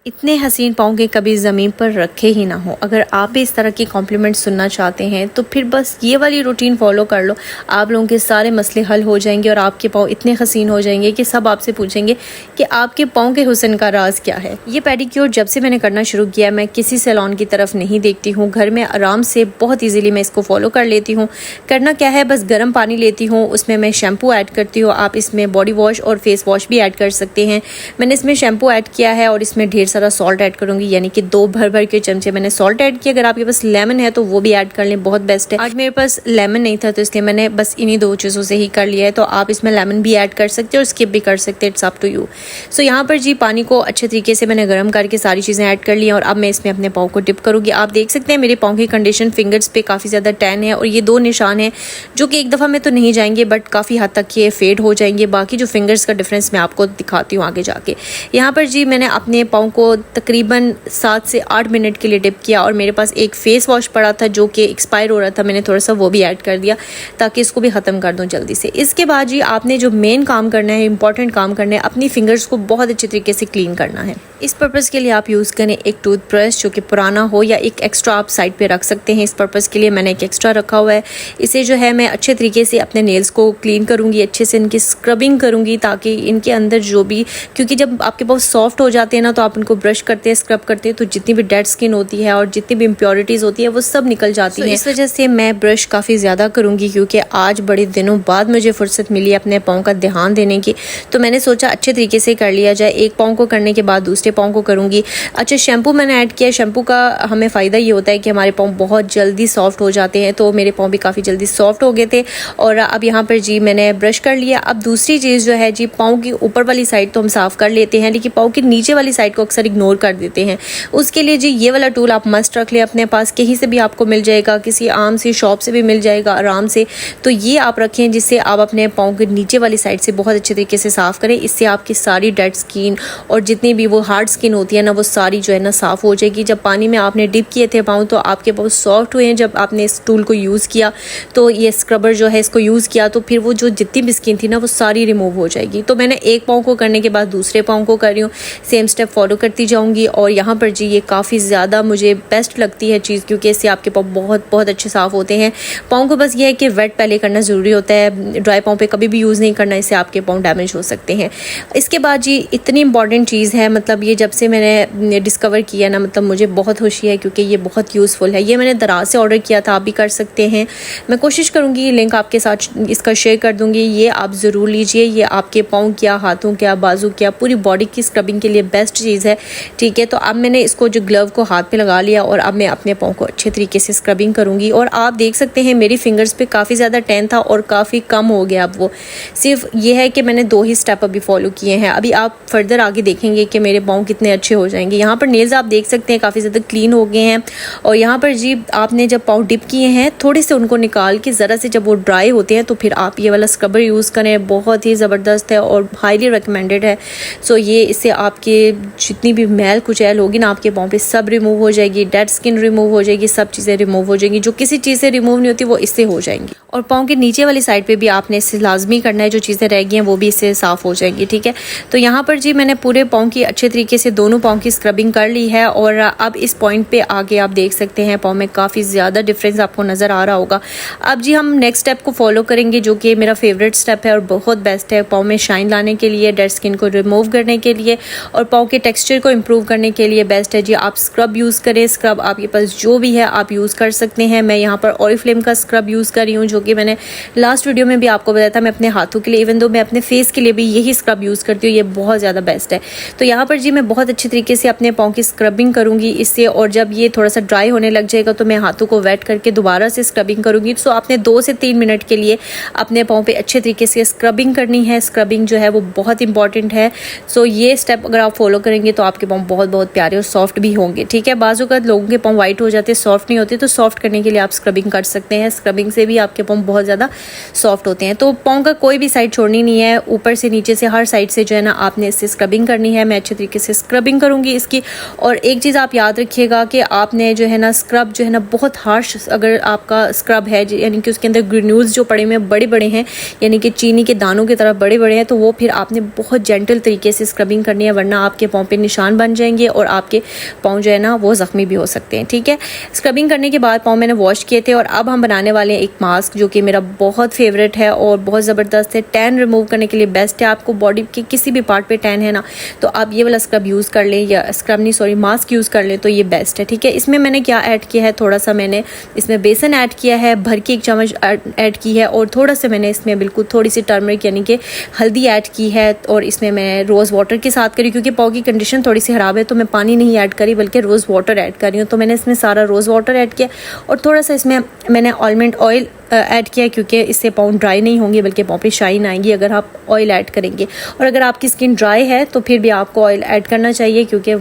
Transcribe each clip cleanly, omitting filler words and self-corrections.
इतने हसीन पाँव के कभी ज़मीन पर रखे ही ना हो। अगर आप भी इस तरह की कॉम्प्लीमेंट सुनना चाहते हैं तो फिर बस ये वाली रूटीन फॉलो कर लो, आप लोगों के सारे मसले हल हो जाएंगे और आपके पाँव इतने हसीन हो जाएंगे कि सब आपसे पूछेंगे कि आपके पाँव के हुस्न का राज क्या है। ये पेडिक्योर जब से मैंने करना शुरू किया मैं किसी सैलून की तरफ नहीं देखती हूँ, घर में आराम से बहुत ईजिली मैं इसको फॉलो कर लेती हूँ। करना क्या है, बस गर्म पानी लेती हूँ, उसमें मैं शैम्पू ऐड करती हूँ। आप इसमें बॉडी वॉश और फेस वॉश भी ऐड कर सकते हैं। मैंने इसमें शैम्पू ऐड किया है और इसमें ढेर सारा सॉल्ट ऐड करूंगी, यानी कि 2 भर के चमचे मैंने सॉल्ट ऐड किया। अगर आपके पास लेमन है तो वो भी ऐड कर लें, बहुत बेस्ट है। आज मेरे पास लेमन नहीं था तो इसलिए मैंने बस इन्हीं 2 चीज़ों से ही कर लिया है। तो आप इसमें लेमन भी ऐड कर सकते हैं और स्किप भी कर सकते हैं, इट्स अप टू यू। सो यहाँ पर जी पानी को अच्छे तरीके से मैंने गर्म करके सारी चीज़ें ऐड कर ली और अब मैं इसमें अपने पाँव को डिप करूँगी। आप देख सकते हैं मेरे पाँव की कंडीशन, फिंगर्स पे काफ़ी ज़्यादा टैन है और ये 2 निशान हैं जो कि एक दफ़ा में तो नहीं जाएंगे बट काफ़ी हद तक ये फेड हो जाएंगे। बाकी जो फिंगर्स का डिफरेंस मैं आपको दिखाती हूँ आगे जाके। यहाँ पर जी मैंने अपने पाँव को तकरीबन 7 से 8 मिनट के लिए डिप किया और मेरे पास एक फेस वॉश पड़ा था जो कि एक्सपायर हो रहा था, मैंने थोड़ा सा वो भी ऐड कर दिया ताकि इसको भी ख़त्म कर दूं जल्दी से। इसके बाद जी आपने जो मेन काम करना है, इंपॉर्टेंट काम करना है, अपनी फिंगर्स को बहुत अच्छे तरीके से क्लीन करना है। इस पर्पज़ के लिए आप यूज़ करें एक टूथब्रश जो कि पुराना हो या एक एक्स्ट्रा आप साइड पे रख सकते हैं। इस पर्पज़ के लिए मैंने एक एक्स्ट्रा रखा हुआ है। इसे जो है मैं अच्छे तरीके से अपने नेल्स को क्लीन करूँगी, अच्छे से इनकी स्क्रबिंग करूँगी ताकि इनके अंदर जो भी, क्योंकि जब आपके पास सॉफ्ट हो जाते हैं ना तो आप इनको ब्रश करते हैं, स्क्रब करते हैं तो जितनी भी डेड स्किन होती है और जितनी भी इम्प्योरिटीज़ होती है वो सब निकल जाती है। इस वजह से मैं ब्रश काफ़ी ज़्यादा करूँगी क्योंकि आज बड़े दिनों बाद मुझे फुर्सत मिली अपने पाँव का ध्यान देने की, तो मैंने सोचा अच्छे तरीके से कर लिया जाए। एक पाँव को करने के बाद दूसरे पाँव को करूँगी। अच्छा, शैम्पू मैंने ऐड किया। शैम्पू का हमें फ़ायदा ये होता है कि हमारे पाँव बहुत जल्दी सॉफ्ट हो जाते हैं, तो मेरे पाँव भी काफ़ी जल्दी सॉफ्ट हो गए थे। और अब यहाँ पर जी मैंने ब्रश कर लिया। अब दूसरी चीज़ जो है जी, पाँव की ऊपर वाली साइड तो हम साफ़ कर लेते हैं लेकिन पाँव की नीचे वाली साइड को अक्सर इग्नोर कर देते हैं। उसके लिए जी ये वाला टूल आप मस्ट रख लें अपने पास, कहीं से भी आपको मिल जाएगा, किसी आम सी शॉप से भी मिल जाएगा आराम से। तो ये आप रखें जिससे आप अपने पाँव के नीचे वाली साइड से बहुत अच्छे तरीके से साफ़ करें। इससे आपकी सारी डेड स्किन और जितनी भी वो हार्ड स्किन होती है ना वो सारी जो है ना साफ़ हो जाएगी। जब पानी में आपने डिप किए थे पाँव तो आपके पाँव सॉफ्ट हुए हैं। जब आपने इस टूल को यूज़ किया तो ये स्क्रबर जो है इसको यूज़ किया तो फिर वो जो जितनी भी स्किन थी ना वो सारी रिमूव हो जाएगी। तो मैंने एक पाँव को करने के बाद दूसरे पाँव को कर रही हूँ, सेम स्टेप फॉलो करती जाऊँगी। और यहाँ पर जी ये काफ़ी ज़्यादा मुझे बेस्ट लगती है चीज़ क्योंकि इससे आपके पाँव बहुत अच्छे साफ़ होते हैं। पाँव को बस ये है कि वेट पहले करना ज़रूरी होता है, ड्राई पाँव पे कभी भी यूज़ नहीं करना, इससे आपके पाँव डैमेज हो सकते हैं। इसके बाद जी इतनी इंपॉर्टेंट चीज़ है, मतलब ये जब से मैंने डिस्कवर किया ना, मतलब मुझे बहुत खुशी है क्योंकि ये बहुत यूज़फुल है। ये मैंने दराज से ऑर्डर किया था, आप भी कर सकते हैं। मैं कोशिश करूँगी लिंक आपके साथ इसका शेयर कर दूँगी, ये आप ज़रूर लीजिए। ये आपके पाँव क्या, हाथों क्या, बाजू क्या, पूरी बॉडी की स्क्रबिंग के लिए बेस्ट चीज़ है। ठीक है, तो अब मैंने इसको जो ग्लव को हाथ पे लगा लिया और अब मैं अपने पाँव को अच्छे तरीके से स्क्रबिंग करूँगी। और आप देख सकते हैं मेरी फिंगर्स पे काफ़ी ज़्यादा टैन था और काफ़ी कम हो गया। अब वो सिर्फ ये है कि मैंने 2 ही स्टेप अभी फॉलो किए हैं। अभी आप फर्दर आगे देखेंगे कि मेरे पाँव कितने अच्छे हो जाएंगे। यहाँ पर नेल्स आप देख सकते हैं काफ़ी ज़्यादा क्लीन हो गए हैं। और यहाँ पर जी आपने जब पाँव डिप किए हैं थोड़े से उनको निकाल के ज़रा से जब वो ड्राई होते हैं तो फिर आप ये वाला स्क्रबर यूज़ करें, बहुत ही ज़बरदस्त है और हाईली रिकमेंडेड है। सो ये इससे आपके जितनी भी मैल कुचैल होगी ना आपके पाँव पे सब रिमूव हो जाएगी, डेड स्किन रिमूव हो जाएगी, सब चीज़ें रिमूव हो जाएंगी। जो किसी चीज़ से रिमूव नहीं होती वो इससे हो जाएंगी। और पाँव के नीचे वाली साइड पे भी आपने इससे लाजमी करना है, जो चीज़ें रह गई हैं वो भी इससे साफ़ हो जाएंगी। ठीक है, तो यहाँ पर जी मैंने पूरे पाँव की अच्छे तरीके से दोनों पाँव की स्क्रबिंग कर ली है। और अब इस पॉइंट पे आगे आप देख सकते हैं पाँव में काफ़ी ज़्यादा डिफरेंस आपको नज़र आ रहा होगा। अब जी हम नेक्स्ट स्टेप को फॉलो करेंगे जो कि मेरा फेवरेट स्टेप है और बहुत बेस्ट है पाँव में शाइन लाने के लिए, डेड स्किन को रिमूव करने के लिए और पाँव के टेक्सचर को इम्प्रूव करने के लिए बेस्ट है जी। आप स्क्रब यूज़ करें, स्क्रब आपके पास जो भी है आप यूज़ कर सकते हैं। मैं यहाँ पर ऑरिफ्लेम का स्क्रब यूज़ कर रही हूँ जो कि मैंने लास्ट वीडियो में भी आपको बताया था। मैं अपने हाथों के लिए, इवन दो मैं अपने फेस के लिए भी यही स्क्रब यूज़ करती हूँ, ये बहुत ज़्यादा बेस्ट है। तो यहाँ पर जी मैं बहुत अच्छे तरीके से अपने पाँव की स्क्रबिंग करूँगी इससे। और जब ये थोड़ा सा ड्राई होने लग जाएगा तो मैं हाथों को वेट करके दोबारा से स्क्रबिंग करूँगी। सो आपने 2 से 3 मिनट के लिए अपने पाँव पे अच्छे तरीके से स्क्रबिंग करनी है। स्क्रबिंग जो है वो बहुत इंपॉर्टेंट है। सो ये स्टेप अगर आप फॉलो करेंगे तो आपके पाँव बहुत प्यारे और सॉफ्ट भी होंगे। ठीक है, बाजू का लोगों के पाँव वाइट हो जाते हैं, सॉफ्ट नहीं होते, तो सॉफ्ट करने के लिए आप स्क्रबिंग कर सकते हैं। स्क्रबिंग से भी आपके पाँव बहुत ज़्यादा सॉफ्ट होते हैं। तो पाँव का कोई भी साइड छोड़नी नहीं है, ऊपर से नीचे से हर साइड से जो है ना आपने इससे स्क्रबिंग करनी है। मैं अच्छे तरीके से स्क्रबिंग करूँगी इसकी। और एक चीज़ आप याद रखिएगा कि आपने जो है ना स्क्रब जो है ना बहुत हार्श अगर आपका स्क्रब है यानी कि उसके अंदर ग्रेन्यूल्स जो पड़े हुए हैं बड़े हैं, यानी कि चीनी के दानों की तरह बड़े हैं, तो वो फिर आपने बहुत जेंटल तरीके से स्क्रबिंग करनी है, वरना आपके पाँव पे निशान बन जाएंगे और आपके पाँव जो है ना वो ज़ख्मी भी हो सकते हैं। ठीक है, स्क्रबिंग करने के बाद पाँव मैंने वॉश किए थे और अब हम बनाने वाले हैं एक मास्क जो कि मेरा बहुत फेवरेट है और बहुत ज़बरदस्त है। टैन रिमूव करने के लिए बेस्ट है। आपको बॉडी के किसी भी पार्ट पे टैन है ना, तो आप ये वाला स्क्रब यूज़ कर लें, या स्क्रब नहीं सॉरी मास्क यूज़ कर लें, तो ये बेस्ट है। ठीक है, इसमें मैंने क्या ऐड किया है, थोड़ा सा मैंने इसमें बेसन ऐड किया है, भर के 1 चम्मच ऐड की है, और थोड़ा सा मैंने इसमें बिल्कुल थोड़ी सी टर्मरिक यानी कि हल्दी ऐड की है, और इसमें मैं रोज़ वाटर के साथ करी क्योंकि पाँव की कंडीशन थोड़ी सी ख़राब है, तो मैं पानी नहीं ऐड करी बल्कि रोज़ वाटर ऐड कर रही हूँ। तो मैंने इसमें सारा रोज़ वाटर ऐड किया और थोड़ा सा इसमें मैंने आलमंड ऑयल ऐड किया क्योंकि इससे पाँव ड्राई नहीं होंगे बल्कि पाँव पे शाइन आएंगी अगर आप ऑयल ऐड करेंगे। और अगर आपकी स्किन ड्राई है तो फिर भी आपको ऑयल ऐड करना चाहिए क्योंकि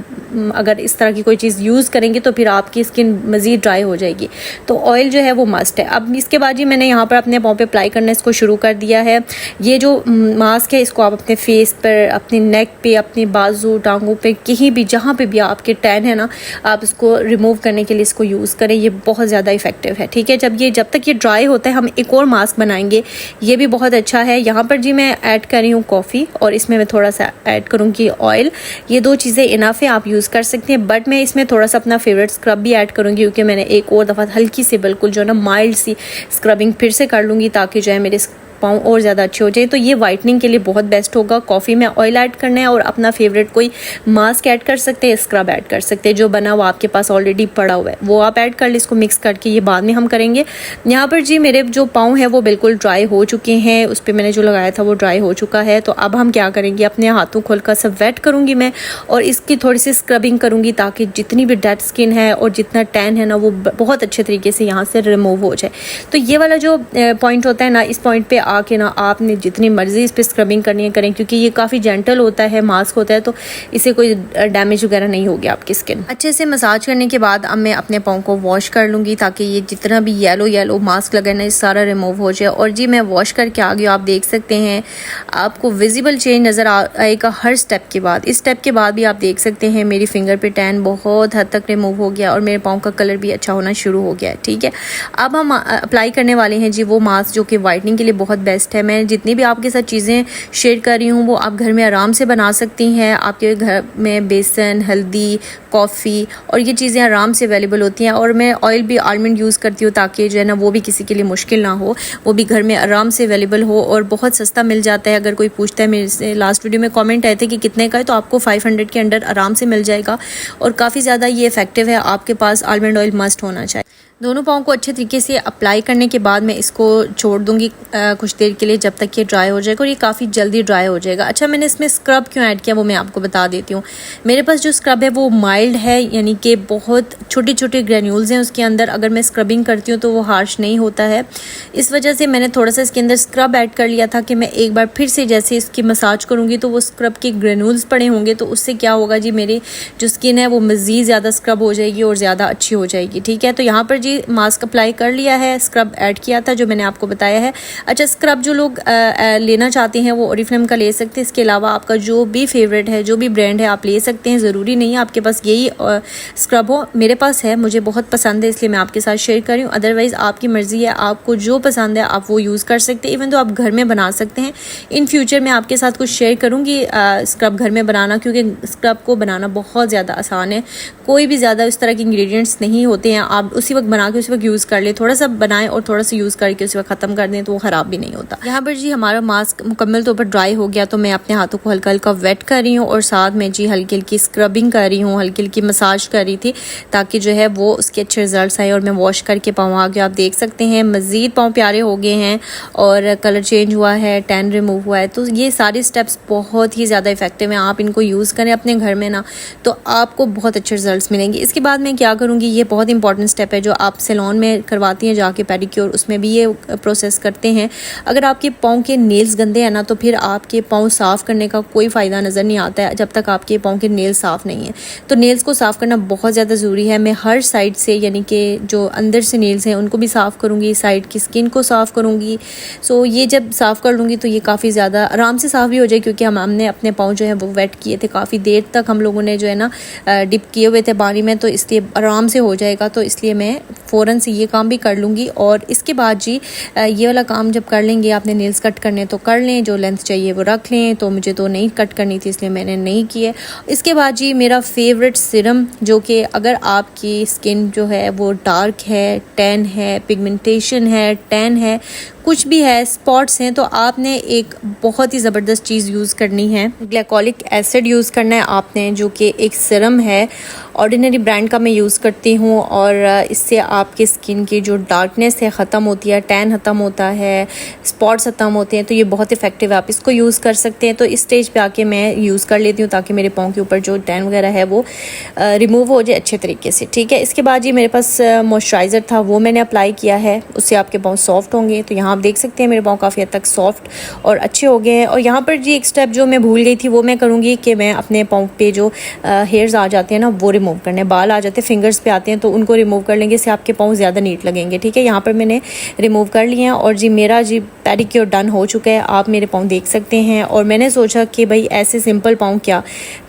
अगर इस तरह की कोई चीज़ यूज़ करेंगे तो फिर आपकी स्किन मज़ीद ड्राई हो जाएगी, तो ऑयल जो है वो मस्ट है। अब इसके बाद जी मैंने यहाँ पर अपने पाँव पे अप्लाई करना इसको शुरू कर दिया है। ये जो मास्क है इसको आप अपने फेस पर, अपने नेक पे, अपने बाजू, टांगों पे, कहीं भी जहाँ पे भी आपके टैन है ना, आप इसको रिमूव करने के लिए इसको यूज़ करें। ये बहुत ज़्यादा इफेक्टिव है। ठीक है, जब तक ये ड्राई होता है हम एक और मास्क बनाएंगे, ये भी बहुत अच्छा है। यहाँ पर जी मैं ऐड कर रही हूँ कॉफ़ी और इसमें मैं थोड़ा सा ऐड करूँगी ऑयल। ये 2 चीज़ें इनफ है, आप यूज़ कर सकते हैं, बट मैं इसमें थोड़ा सा अपना फेवरेट स्क्रब भी ऐड करूँगी क्योंकि मैंने एक और दफ़ा हल्की सी बिल्कुल जो है ना माइल्ड सी स्क्रबिंग फिर से कर लूँगी ताकि जो है मेरे पाँव और ज़्यादा अच्छे हो जाए। तो ये वाइटनिंग के लिए बहुत बेस्ट होगा। कॉफ़ी में ऑयल ऐड करना है और अपना फेवरेट कोई मास्क ऐड कर सकते हैं, स्क्रब ऐड कर सकते हैं, जो बना हुआ आपके पास ऑलरेडी पड़ा हुआ है वो आप ऐड कर ले। इसको मिक्स करके ये बाद में हम करेंगे। यहाँ पर जी मेरे जो पाँव हैं वो बिल्कुल ड्राई हो चुके हैं, उस पर मैंने जो लगाया था वो ड्राई हो चुका है। तो अब हम क्या करेंगे, अपने हाथों को हल्का सा वेट करूँगी मैं और इसकी थोड़ी सी स्क्रबिंग करूँगी ताकि जितनी भी डेड स्किन है और जितना टैन है ना वो बहुत अच्छे तरीके से यहाँ से रिमूव हो जाए। तो ये वाला जो पॉइंट होता है ना, इस पॉइंट पर आके ना आपने जितनी मर्जी इस पर स्क्रबिंग करनी है करें क्योंकि ये काफ़ी जेंटल होता है, मास्क होता है, तो इसे कोई डैमेज वगैरह नहीं होगी आपकी स्किन। अच्छे से मसाज करने के बाद अब मैं अपने पाँव को वॉश कर लूँगी ताकि ये जितना भी येलो मास्क लगा ना, ये सारा रिमूव हो जाए। और जी मैं वॉश करके आ गई, आप देख सकते हैं आपको विजिबल चेंज नज़र आएगा हर स्टेप के बाद। इस स्टेप के बाद भी आप देख सकते हैं मेरी फिंगर पे टैन बहुत हद तक रिमूव हो गया और मेरे पाँव का कलर भी अच्छा होना शुरू हो गया है। ठीक है, अब हम अप्लाई करने वाले हैं जी वो मास्क जो कि वाइटनिंग के लिए बहुत बेस्ट है। मैं जितनी भी आपके साथ चीज़ें शेयर कर रही हूँ वो आप घर में आराम से बना सकती हैं। आपके घर में बेसन, हल्दी, कॉफ़ी और ये चीज़ें आराम से अवेलेबल होती हैं। और मैं ऑयल भी आलमंड यूज़ करती हूँ ताकि जो है ना वो भी किसी के लिए मुश्किल ना हो, वो भी घर में आराम से अवेलेबल हो और बहुत सस्ता मिल जाता है। अगर कोई पूछता है, मेरे से लास्ट वीडियो में कमेंट आए थे कि कितने का है, तो आपको 500 के अंडर आराम से मिल जाएगा और काफ़ी ज़्यादा ये इफेक्टिव है। आपके पास आलमंड ऑयल मस्ट होना चाहिए। दोनों पाँव को अच्छे तरीके से अप्लाई करने के बाद मैं इसको छोड़ दूंगी कुछ देर के लिए जब तक ये ड्राई हो जाएगा और ये काफ़ी जल्दी ड्राई हो जाएगा। अच्छा, मैंने इसमें स्क्रब क्यों ऐड किया वो मैं आपको बता देती हूँ। मेरे पास जो स्क्रब है वो माइल्ड है, यानी कि बहुत छोटे छोटे ग्रेन्यूल्स हैं उसके अंदर। अगर मैं स्क्रबिंग करती हूँ तो वो हार्श नहीं होता है, इस वजह से मैंने थोड़ा सा इसके अंदर स्क्रब ऐड कर लिया था कि मैं एक बार फिर से जैसे इसकी मसाज करूँगी तो वो स्क्रब के ग्रेन्यूल्स पड़े होंगे, तो उससे क्या होगा जी मेरी जो स्किन है वो मज़ीद ज़्यादा स्क्रब हो जाएगी और ज़्यादा अच्छी हो जाएगी। ठीक है, तो यहाँ पर मास्क अप्लाई कर लिया है, स्क्रब ऐड किया था जो मैंने आपको बताया है। अच्छा, स्क्रब जो लोग लेना चाहते हैं वो ओरिफ्लेम का ले सकते हैं। इसके अलावा आपका जो भी फेवरेट है, जो भी ब्रांड है आप ले सकते हैं, ज़रूरी नहीं है आपके पास यही स्क्रब हो। मेरे पास है, मुझे बहुत पसंद है इसलिए मैं आपके साथ शेयर कर रही हूँ। अदरवाइज़ आपकी मर्ज़ी है, आपको जो पसंद है आप वो यूज़ कर सकते हैं। इवन तो आप घर में बना सकते हैं। इन फ्यूचर मैं आपके साथ कुछ शेयर करूँगी स्क्रब घर में बनाना, क्योंकि स्क्रब को बनाना बहुत ज़्यादा आसान है। कोई भी ज़्यादा उस तरह के इंग्रेडिएंट्स नहीं होते हैं, आप उसी वक्त बना के उसी वक्त यूज़ कर ले। थोड़ा सा बनाएं और थोड़ा सा यूज़ करके उसी वक्त ख़त्म कर दें तो वो ख़राब भी नहीं होता। यहाँ पर जी हमारा मास्क मुकम्मल तौर पर ड्राई हो गया, तो मैं अपने हाथों को हल्का हल्का वेट कर रही हूँ और साथ में जी हल्की हल्की स्क्रबिंग कर रही हूँ, हल्की हल्की मसाज कर रही थी ताकि जो है वो उसके अच्छे रिजल्ट्स आए। और मैं वॉश करके पाँव आ गया, आप देख सकते हैं मज़ीद पाँव प्यारे हो गए हैं और कलर चेंज हुआ है, टैन रिमूव हुआ है। तो ये सारे स्टेप्स बहुत ही ज़्यादा इफेक्टिव हैं। आप इनको यूज़ करें अपने घर में ना, तो आपको बहुत अच्छे रिजल्ट्स मिलेंगे। इसके बाद मैं क्या करूँगी, ये बहुत इंपॉर्टेंट स्टेप है जो आप सैलून में करवाती हैं जाके पेडिक्योर, उसमें भी ये प्रोसेस करते हैं। अगर आपके पाँव के नेल्स गंदे हैं ना, तो फिर आपके पाँव साफ़ करने का कोई फ़ायदा नज़र नहीं आता है जब तक आपके पाँव के नेल्स साफ़ नहीं है। तो नेल्स को साफ़ करना बहुत ज़्यादा ज़रूरी है। मैं हर साइड से, यानी कि जो अंदर से नेल्स हैं उनको भी साफ़ करूँगी, साइड की स्किन को साफ़ करूँगी। सो ये जब साफ़ कर लूँगी तो ये काफ़ी ज़्यादा आराम से साफ़ भी हो जाए, क्योंकि हमने अपने पाँव जो है वो वेट किए थे, काफ़ी देर तक हम लोगों ने जो है ना डिप किए हुए थे पानी में, तो इसलिए आराम से हो जाएगा। तो इसलिए मैं फ़ौरन से ये काम भी कर लूँगी। और इसके बाद जी ये वाला काम जब कर लेंगे, आपने नेल्स कट करने तो कर लें, जो लेंथ चाहिए वो रख लें। तो मुझे तो नहीं कट करनी थी इसलिए मैंने नहीं किए। इसके बाद जी मेरा फेवरेट सिरम, जो कि अगर आपकी स्किन जो है वो डार्क है, टैन है, पिगमेंटेशन है, टैन है, कुछ भी है, स्पॉट्स हैं, तो आपने एक बहुत ही ज़बरदस्त चीज़ यूज़ करनी है। ग्लाइकोलिक एसिड यूज़ करना है आपने, जो कि एक सिरम है, ऑर्डिनरी ब्रांड का मैं यूज़ करती हूँ। और इससे आपकी स्किन की जो डार्कनेस है ख़त्म होती है, टैन ख़त्म होता है, स्पॉट्स ख़त्म होते हैं। तो ये बहुत इफेक्टिव है, आप इसको यूज़ कर सकते हैं। तो इस स्टेज पे आके मैं यूज़ कर लेती हूँ ताकि मेरे पाँव के ऊपर जो टैन वगैरह है वो रिमूव हो जाए अच्छे तरीके से, ठीक है। इसके बाद जी मेरे पास मॉइस्चराइज़र था, वो मैंने अप्लाई किया है, उससे आपके पाँव सॉफ्ट होंगे। तो यहाँ आप देख सकते हैं मेरे पाँव काफ़ी हद तक सॉफ्ट और अच्छे हो गए हैं। और यहाँ पर जी एक स्टेप जो मैं भूल गई थी वो मैं करूँगी कि मैं अपने पाँव पे जो हेयर्स आ जाते हैं ना वो रिमूव करने, बाल आ जाते हैं फिंगर्स पे आते हैं, तो उनको रिमूव कर लेंगे, इससे आपके पाँव ज़्यादा नीट लगेंगे, ठीक है। यहाँ पर मैंने रिमूव कर लिए हैं और जी मेरा जी पेडिक्योर डन हो चुका है, आप मेरे पाँव देख सकते हैं। और मैंने सोचा कि भाई ऐसे सिंपल पाँव क्या,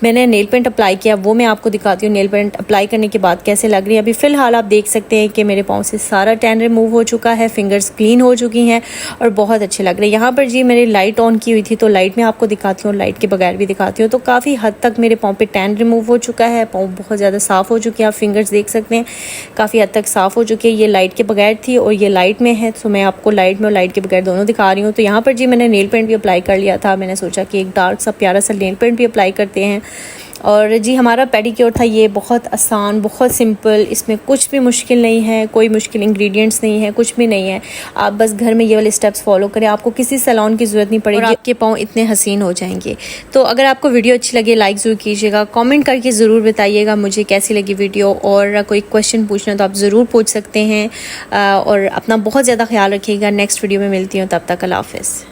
मैंने नेल पेंट अप्लाई किया, वो मैं आपको दिखाती हूँ नेल पेंट अप्लाई करने के बाद कैसे लग रही है। अभी फ़िलहाल आप देख सकते हैं कि मेरे पाँव से सारा टैन रिमूव हो चुका है, फिंगर्स क्लीन हो चुकी हैं और बहुत अच्छे लग रहे हैं। यहाँ पर जी मैंने लाइट ऑन की हुई थी, तो लाइट में आपको दिखाती हूँ, लाइट के बगैर भी दिखाती हूँ। तो काफ़ी हद तक मेरे पाँव पे टैन रिमूव हो चुका है, पाँव बहुत ज़्यादा साफ़ हो चुके हैं, आप फिंगर्स देख सकते हैं काफ़ी हद तक साफ़ हो चुके हैं। ये लाइट के बगैर थी और ये लाइट में है, तो मैं आपको लाइट में और लाइट के बगैर दोनों दिखा रही हूँ। तो यहाँ पर जी मैंने नेल पेंट भी अप्लाई कर लिया था, मैंने सोचा कि एक डार्क सा प्यारा सा नेल पेंट भी अप्लाई करते हैं। और जी हमारा पेडिक्योर था ये बहुत आसान, बहुत सिंपल, इसमें कुछ भी मुश्किल नहीं है, कोई मुश्किल इंग्रेडिएंट्स नहीं है, कुछ भी नहीं है। आप बस घर में ये वाले स्टेप्स फॉलो करें, आपको किसी सैलून की ज़रूरत नहीं पड़ेगी, आपके पाँव इतने हसीन हो जाएंगे। तो अगर आपको वीडियो अच्छी लगे लाइक ज़रूर कीजिएगा, कमेंट करके ज़रूर बताइएगा मुझे कैसी लगी वीडियो। और कोई क्वेश्चन पूछना तो आप ज़रूर पूछ सकते हैं। और अपना बहुत ज़्यादा ख्याल रखिएगा। नेक्स्ट वीडियो में मिलती हूँ, तब तक अल्लाह हाफ़िज़।